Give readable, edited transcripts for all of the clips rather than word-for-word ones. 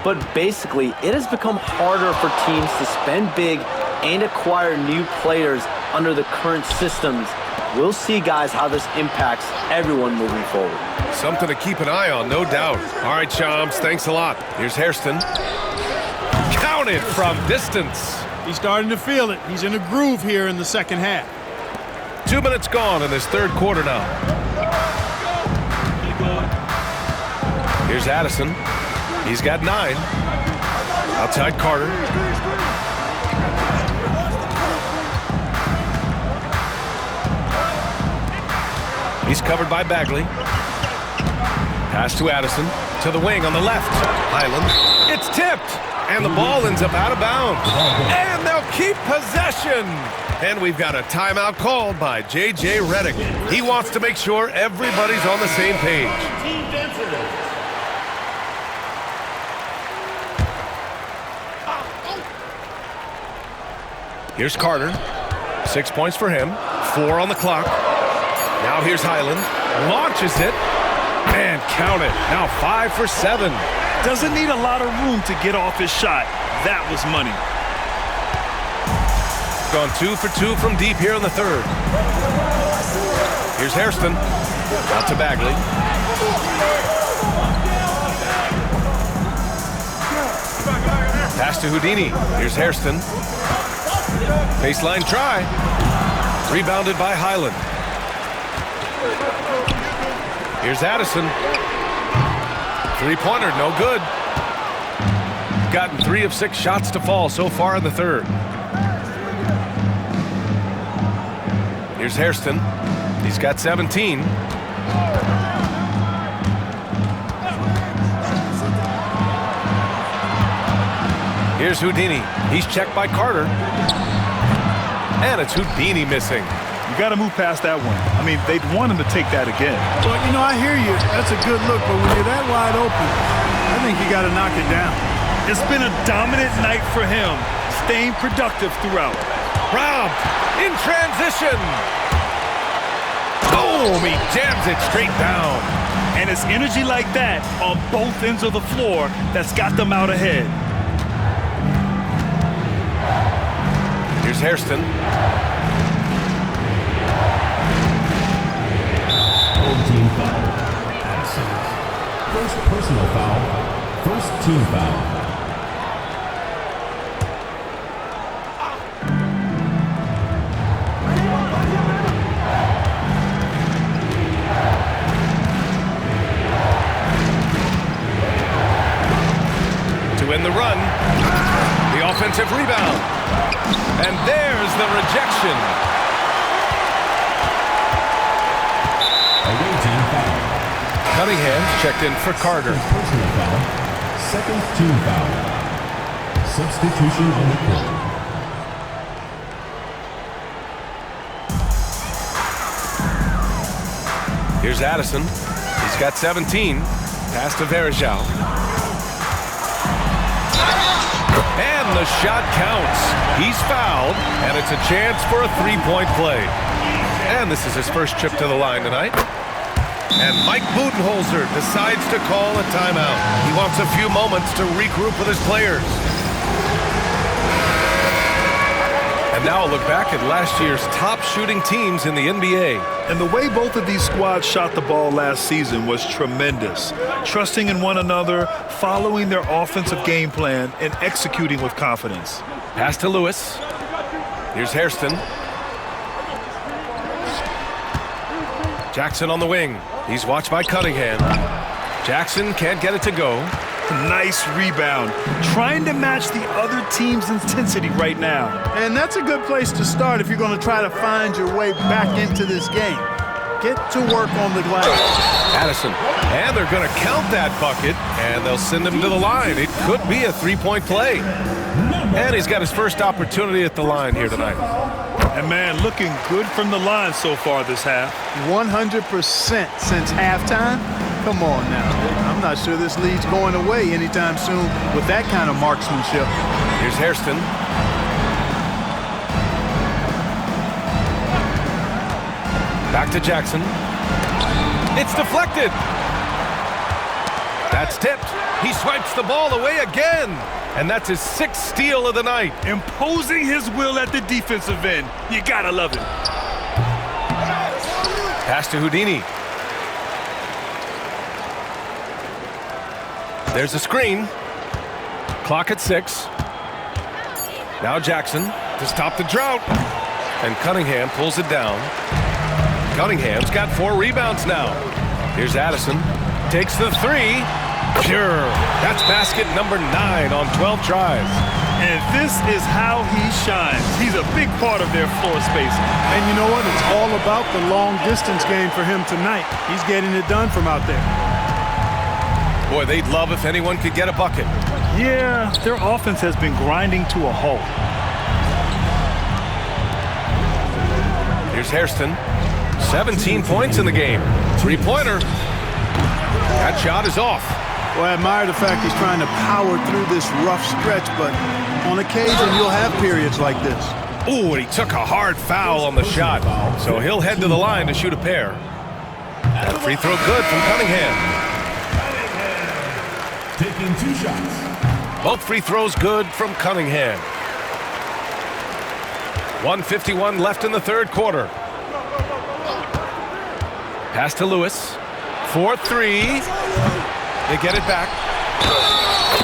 but basically it has become harder for teams to spend big and acquire new players under the current systems. We'll see, guys, how this impacts everyone moving forward. Something to keep an eye on, no doubt. All right, Shams, thanks a lot. Here's Hairston. Counted from distance. He's starting to feel it. He's in a groove here in the second half. 2 minutes gone in this third quarter now. Here's Addison. He's got 9. Outside Carter. He's covered by Bagley. Pass to Addison. To the wing on the left. Highland. It's tipped. And the ball ends up out of bounds. And they'll keep possession. And we've got a timeout called by J.J. Redick. He wants to make sure everybody's on the same page. Here's Carter. 6 points for him. 4 on the clock. Now here's Highland. Launches it. And count it. Now 5 for 7. Doesn't need a lot of room to get off his shot. That was money. Gone 2 for 2 from deep here in the third. Here's Hairston. Out to Bagley. Pass to Houdini. Here's Hairston. Baseline try. Rebounded by Highland. Here's Addison. Three-pointer, no good. Gotten 3 of 6 shots to fall so far in the third. Here's Hairston. He's got 17. Here's Houdini. He's checked by Carter. And it's Houdini missing. You got to move past that one. I mean, they'd want him to take that again. Well, you know, I hear you. That's a good look, but when you're that wide open, I think you got to knock it down. It's been a dominant night for him, staying productive throughout. Robbed in transition. Boom! He jams it straight down. And it's energy like that on both ends of the floor that's got them out ahead. Here's Hairston. Team foul. First personal foul. First team foul. To win the run. The offensive rebound. And there's the rejection. Cunningham checked in for Carter. Personal foul. Second team foul. Substitution on the court. Here's Addison. He's got 17. Pass to Varejao. And the shot counts. He's fouled, and it's a chance for a three-point play. And this is his first trip to the line tonight. And Mike Budenholzer decides to call a timeout. He wants a few moments to regroup with his players. And now a look back at last year's top shooting teams in the NBA. And the way both of these squads shot the ball last season was tremendous. Trusting in one another, following their offensive game plan, and executing with confidence. Pass to Lewis. Here's Hairston. Jackson on the wing. He's watched by Cunningham. Jackson can't get it to go. Nice rebound. Trying to match the other team's intensity right now. And that's a good place to start if you're going to try to find your way back into this game. Get to work on the glass. Addison. And they're going to count that bucket, and they'll send him to the line. It could be a three-point play. And he's got his first opportunity at the line here tonight. And, man, looking good from the line so far this half. 100% since halftime. Come on now. I'm not sure this lead's going away anytime soon with that kind of marksmanship. Here's Hairston. Back to Jackson. It's deflected. That That's tipped. He swipes the ball away again. And that's his 6th steal of the night. Imposing his will at the defensive end. You gotta love it. Pass to Houdini. There's a screen. Clock at 6. Now Jackson to stop the drought. And Cunningham pulls it down. Cunningham's got 4 rebounds now. Here's Addison. Takes the 3. Pure. That's basket number 9 on 12 tries. And this is how he shines. He's a big part of their floor spacing. And you know what? It's all about the long distance game for him tonight. He's getting it done from out there. Boy, they'd love if anyone could get a bucket. Yeah, their offense has been grinding to a halt. Here's Hairston. 17 points in the game. 3-pointer. That shot is off. Well, I admire the fact he's trying to power through this rough stretch, but on occasion you'll have periods like this. Ooh, and he took a hard foul on the shot. So he'll head to the line to shoot a pair. That free throw good from Cunningham. Taking 2 shots. Both free throws good from Cunningham. 1:51 left in the 3rd quarter. Pass to Lewis. 4-3. They get it back.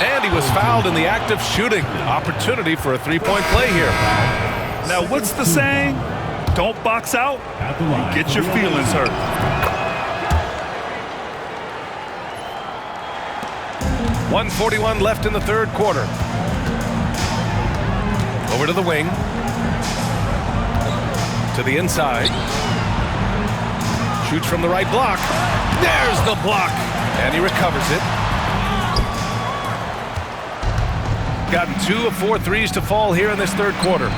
And he was fouled in the act of shooting. Opportunity for a 3-point play here. Now, what's the saying? Don't box out. Get your feelings hurt. .141 left in the 3rd quarter. Over to the wing. To the inside. Shoots from the right block. There's the block. And he recovers it. Gotten 2 of 4 threes to fall here in this 3rd quarter.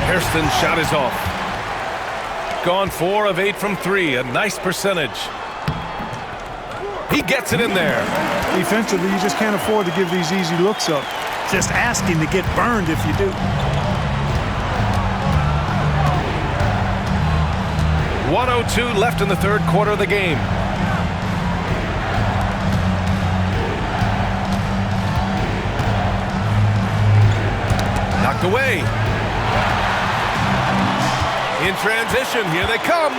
Hairston's shot is off. Gone 4 of 8 from 3. A nice percentage. He gets it in there. Defensively, you just can't afford to give these easy looks up. Just asking to get burned if you do. 1:02 left in the 3rd quarter of the game. Knocked away. In transition, here they come.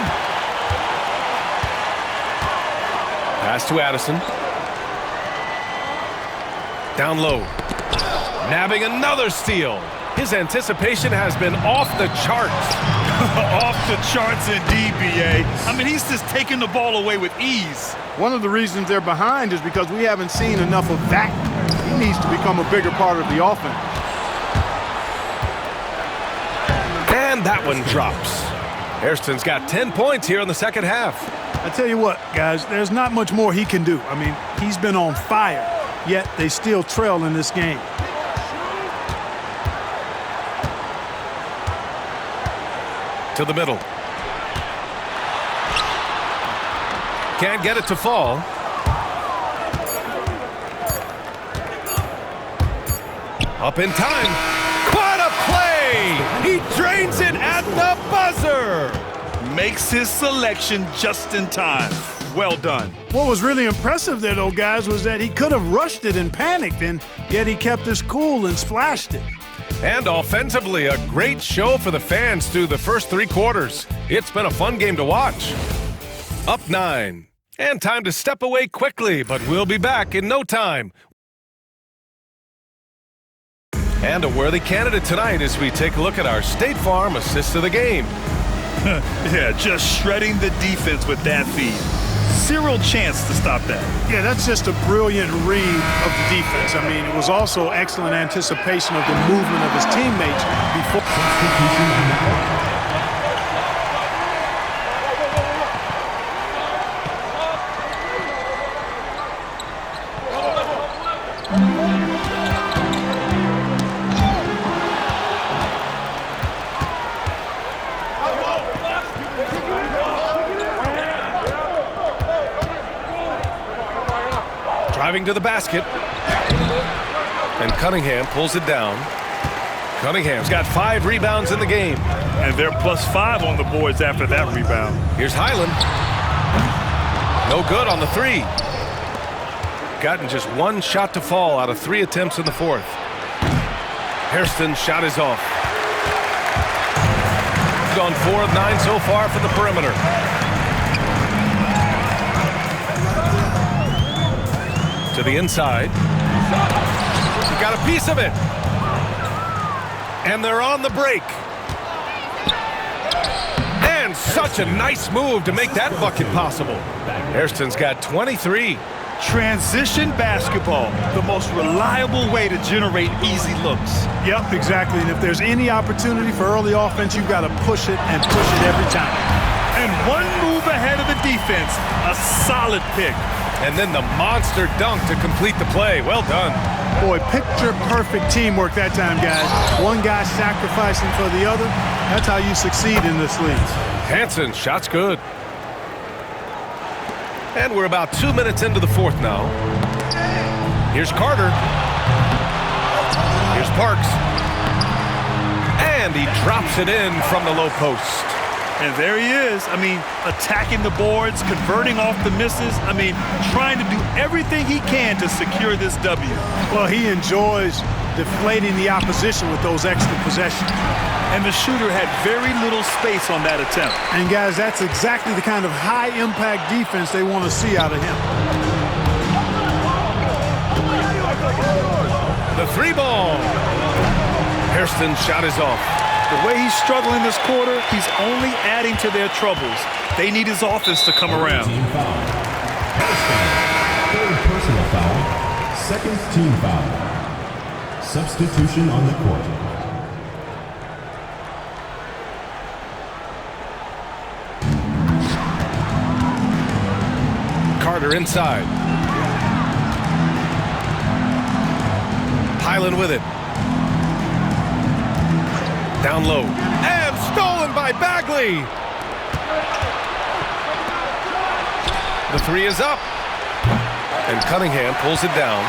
Pass to Addison. Down low. Nabbing another steal. His anticipation has been off the charts. Off the charts indeed, B.A. I mean, he's just taking the ball away with ease. One of the reasons they're behind is because we haven't seen enough of that. He needs to become a bigger part of the offense. And that one drops. Hairston's got 10 points here in the 2nd half. I tell you what, guys, there's not much more he can do. I mean, he's been on fire, yet they still trail in this game. To the middle. Can't get it to fall. Up in time. What a play! He drains it at the buzzer! Makes his selection just in time. Well done. What was really impressive there, though, guys, was that he could have rushed it and panicked, and yet he kept his cool and splashed it. And offensively, a great show for the fans through the first 3 quarters. It's been a fun game to watch. Up 9. And time to step away quickly, but we'll be back in no time. And a worthy candidate tonight as we take a look at our State Farm assist of the game. Yeah, just shredding the defense with that feed. Zero chance to stop that. Yeah, that's just a brilliant read of the defense. I mean, it was also excellent anticipation of the movement of his teammates before. Driving to the basket. And Cunningham pulls it down. Cunningham's got 5 rebounds in the game. And they're +5 on the boards after that rebound. Here's Highland. No good on the 3. gotten just one shot to fall out of 3 attempts in the fourth. Hairston's shot is off. He's gone 4 of 9 so far from the perimeter. To the inside. He got a piece of it. And they're on the break. And such a nice move to make that bucket possible. Hairston's got 23. Transition basketball, the most reliable way to generate easy looks. Yep, exactly. And if there's any opportunity for early offense, you've got to push it and push it every time. And one move ahead of the defense, a solid pick. And then the monster dunk to complete the play. Well done. Boy, picture-perfect teamwork that time, guys. One guy sacrificing for the other. That's how you succeed in this league. Hansen, shot's good. And we're about 2 minutes into the fourth now. Here's Carter. Here's Parks. And he drops it in from the low post. And there he is. I mean, attacking the boards, converting off the misses. I mean, trying to do everything he can to secure this W. Well, he enjoys deflating the opposition with those extra possessions. And the shooter had very little space on that attempt. And, guys, that's exactly the kind of high-impact defense they want to see out of him. The 3 ball. Hairston's shot is off. The way he's struggling this quarter, he's only adding to their troubles. They need his offense to come around. Team foul. Third personal foul. Second team foul. Substitution on the court. Carter inside. Highland with it. Down low. And stolen by Bagley. The 3 is up. And Cunningham pulls it down.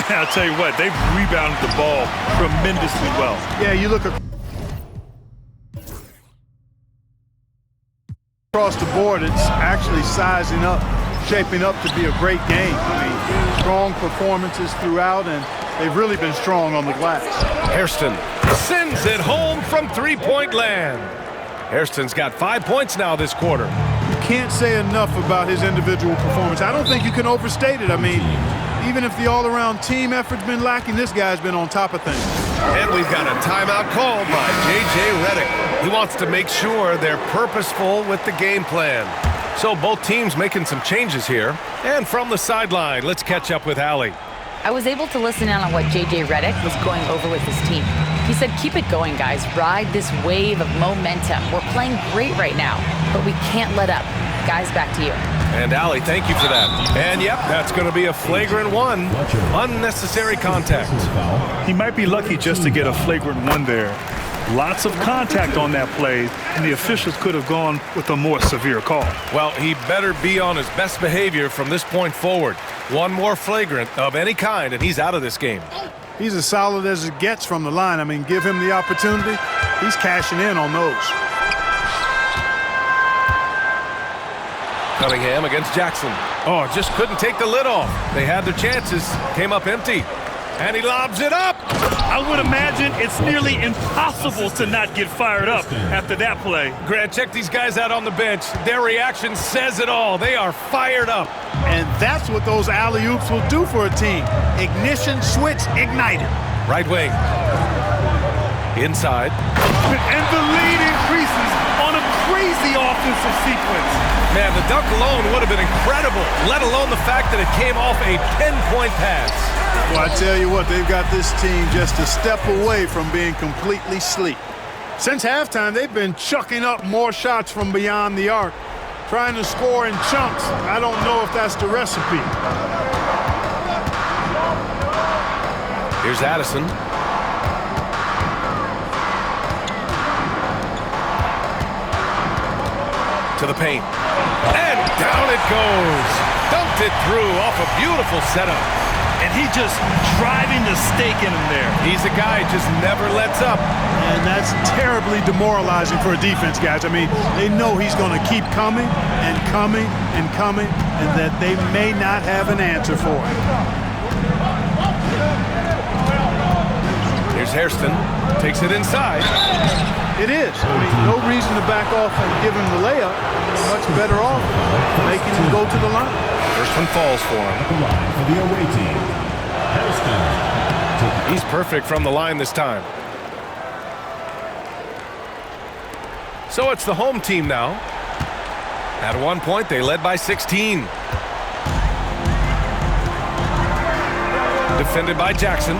I'll tell you what, they've rebounded the ball tremendously well. Yeah, you look across the board, it's actually sizing up, shaping up to be a great game. I mean, strong performances throughout, and they've really been strong on the glass. Hairston sends it home from 3-point land. Hairston's got 5 points now this quarter. You can't say enough about his individual performance. I don't think you can overstate it. I mean, even if the all-around team effort's been lacking, this guy's been on top of things. And we've got a timeout called by J.J. Redick. He wants to make sure they're purposeful with the game plan. So both teams making some changes here. And from the sideline, let's catch up with Allie. I was able to listen in on what J.J. Redick was going over with his team. He said, keep it going, guys. Ride this wave of momentum. We're playing great right now, but we can't let up. Guys, back to you. And Allie, thank you for that. And yep, that's going to be a flagrant 1. Unnecessary contact. He might be lucky just to get a flagrant 1 there. Lots of contact on that play, and the officials could have gone with a more severe call. Well, he better be on his best behavior from this point forward. One more flagrant of any kind, and he's out of this game. He's as solid as it gets from the line. I mean, give him the opportunity. He's cashing in on those. Cunningham against Jackson. Oh, just couldn't take the lid off. They had their chances. Came up empty. And he lobs it up. I would imagine it's nearly impossible to not get fired up after that play. Grant, check these guys out on the bench. Their reaction says it all. They are fired up. And that's what those alley-oops will do for a team. Ignition, switch, ignited. Right wing. Inside. And the lead increases on a crazy offensive sequence. Man, the dunk alone would have been incredible, let alone the fact that it came off a 10-point pass. Well, I tell you what, they've got this team just a step away from being completely asleep. Since halftime, they've been chucking up more shots from beyond the arc, trying to score in chunks. I don't know if that's the recipe. Here's Addison. To the paint. And down it goes. Dumped it through off a beautiful setup. and he just driving the stake in him there. He's a guy who just never lets up. And that's terribly demoralizing for a defense, guys. I mean, they know he's going to keep coming and coming and coming, and that they may not have an answer for it. Here's Hairston. Takes it inside. It is. I mean, no reason to back off and give him the layup. Much better off making him go to the line. First one falls for him. The line for the away team. Hairston. He's perfect from the line this time. So it's the home team now. At one point, they led by 16. Defended by Jackson.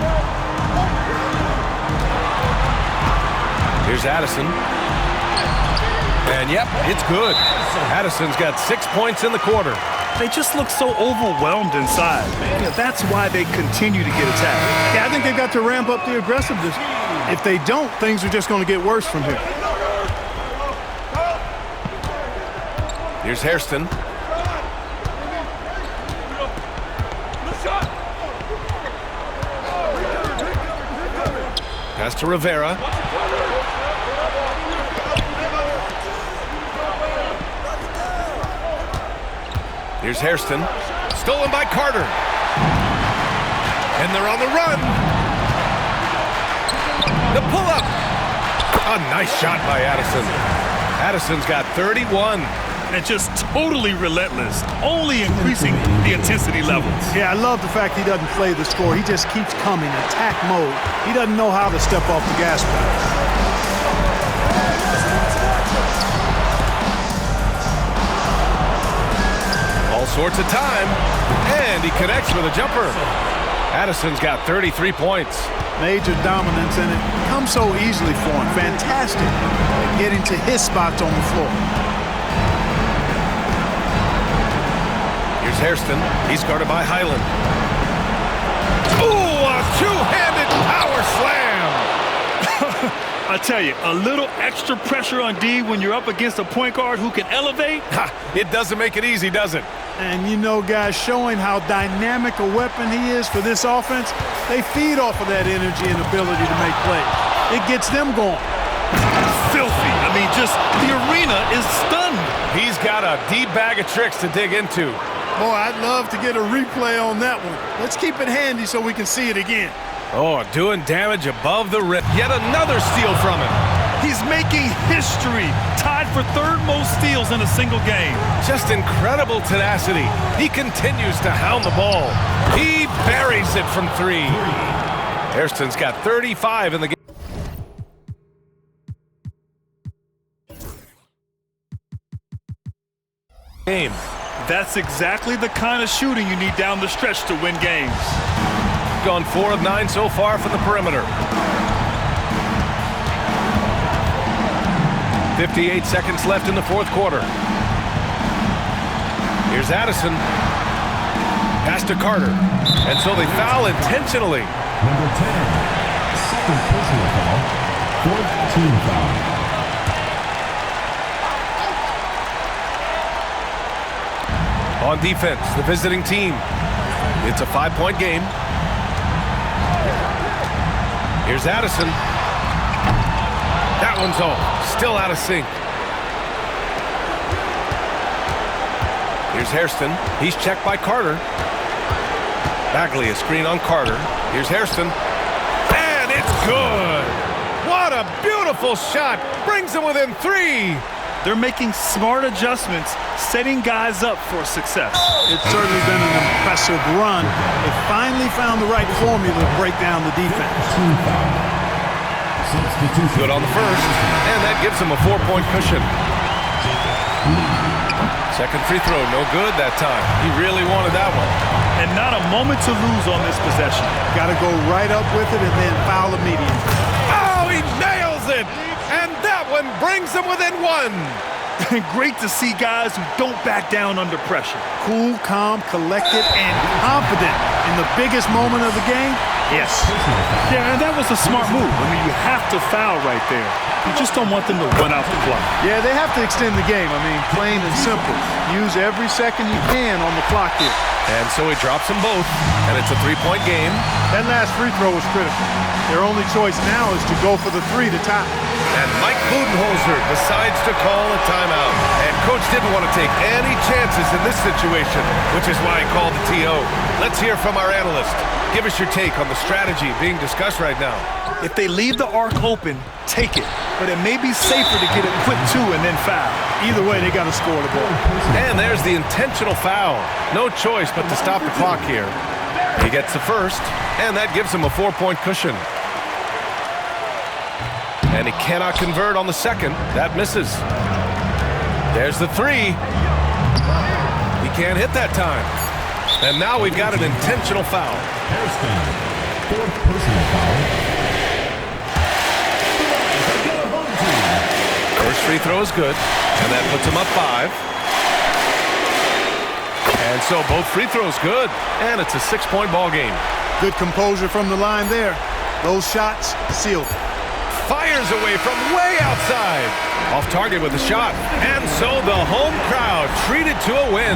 Here's Addison. And yep, it's good. Addison's got 6 points in the quarter. They just look so overwhelmed inside. Yeah, that's why they continue to get attacked. Yeah, I think they've got to ramp up the aggressiveness. If they don't, things are just going to get worse from here. Here's Hairston. Pass to Rivera. Here's Hairston. Stolen by Carter. And they're on the run. The pull-up. A nice shot by Addison. Addison's got 31. And just totally relentless, only increasing the intensity levels. Yeah, I love the fact he doesn't play the score. He just keeps coming, attack mode. He doesn't know how to step off the gas pedal. All sorts of time, and he connects with a jumper. Addison's got 33 points. Major dominance, and it comes so easily for him. Fantastic at getting to his spots on the floor. Here's Hairston. He's guarded by Highland. Ooh, a two-handed power slam! I tell you, a little extra pressure on D when you're up against a point guard who can elevate. Ha, it doesn't make it easy, does it? And you know, guys, showing how dynamic a weapon he is for this offense, they feed off of that energy and ability to make plays. It gets them going. Filthy. I mean, just the arena is stunned. He's got a deep bag of tricks to dig into. Boy, I'd love to get a replay on that one. Let's keep it handy so we can see it again. Oh, doing damage above the rim. Yet another steal from him. He's making history, tied for third most steals in a single game. Just incredible tenacity. He continues to hound the ball. He buries it from three. Hairston's got 35 in the game. That's exactly the kind of shooting you need down the stretch to win games. Gone 4 of 9 so far from the perimeter. 58 seconds left in the fourth quarter. Here's Addison. Pass to Carter. And so they foul intentionally. Number 10, second personal foul, fourth team foul. On defense, the visiting team. It's a 5-point game. Here's Addison. That one's off. Still out of sync. Here's Hairston. He's checked by Carter. Bagley, a screen on Carter. Here's Hairston. And it's good. What a beautiful shot. Brings them within 3. They're making smart adjustments, setting guys up for success. It's certainly been an impressive run. They finally found the right formula to break down the defense. Team foul. Substitution. Good on the first, and that gives them a 4-point cushion. Second free throw, no good that time. He really wanted that one. And not a moment to lose on this possession. Got to go right up with it and then foul immediately. Oh, he nails it! And that one brings them within 1. Great to see guys who don't back down under pressure. Cool, calm, collected, and confident in the biggest moment of the game. Yes. Yeah, and that was a smart move. I mean, you have to foul right there. You just don't want them to run out the clock. Yeah, they have to extend the game. I mean, plain and simple. Use every second you can on the clock here. And so he drops them both, and it's a three-point game. That last free throw was critical. Their only choice now is to go for the three to tie. And Mike Budenholzer decides to call a timeout. And Coach didn't want to take any chances in this situation, which is why he called the TO. Let's hear from our analyst. Give us your take on the strategy being discussed right now. If they leave the arc open, take it. But it may be safer to get a quick two and then foul. Either way, they got to score the ball. And there's the intentional foul. No choice but to stop the clock here. He gets the first, and that gives him a 4-point cushion. And he cannot convert on the second. That misses. There's the three. He can't hit that time. And now we've got an intentional foul. Hairston, fourth personal foul. First free throw is good, and that puts him up 5. And so both free throws good, and it's a 6-point ball game. Good composure from the line there. Those shots sealed. Fires away from way outside. Off target with a shot. And so the home crowd treated to a win.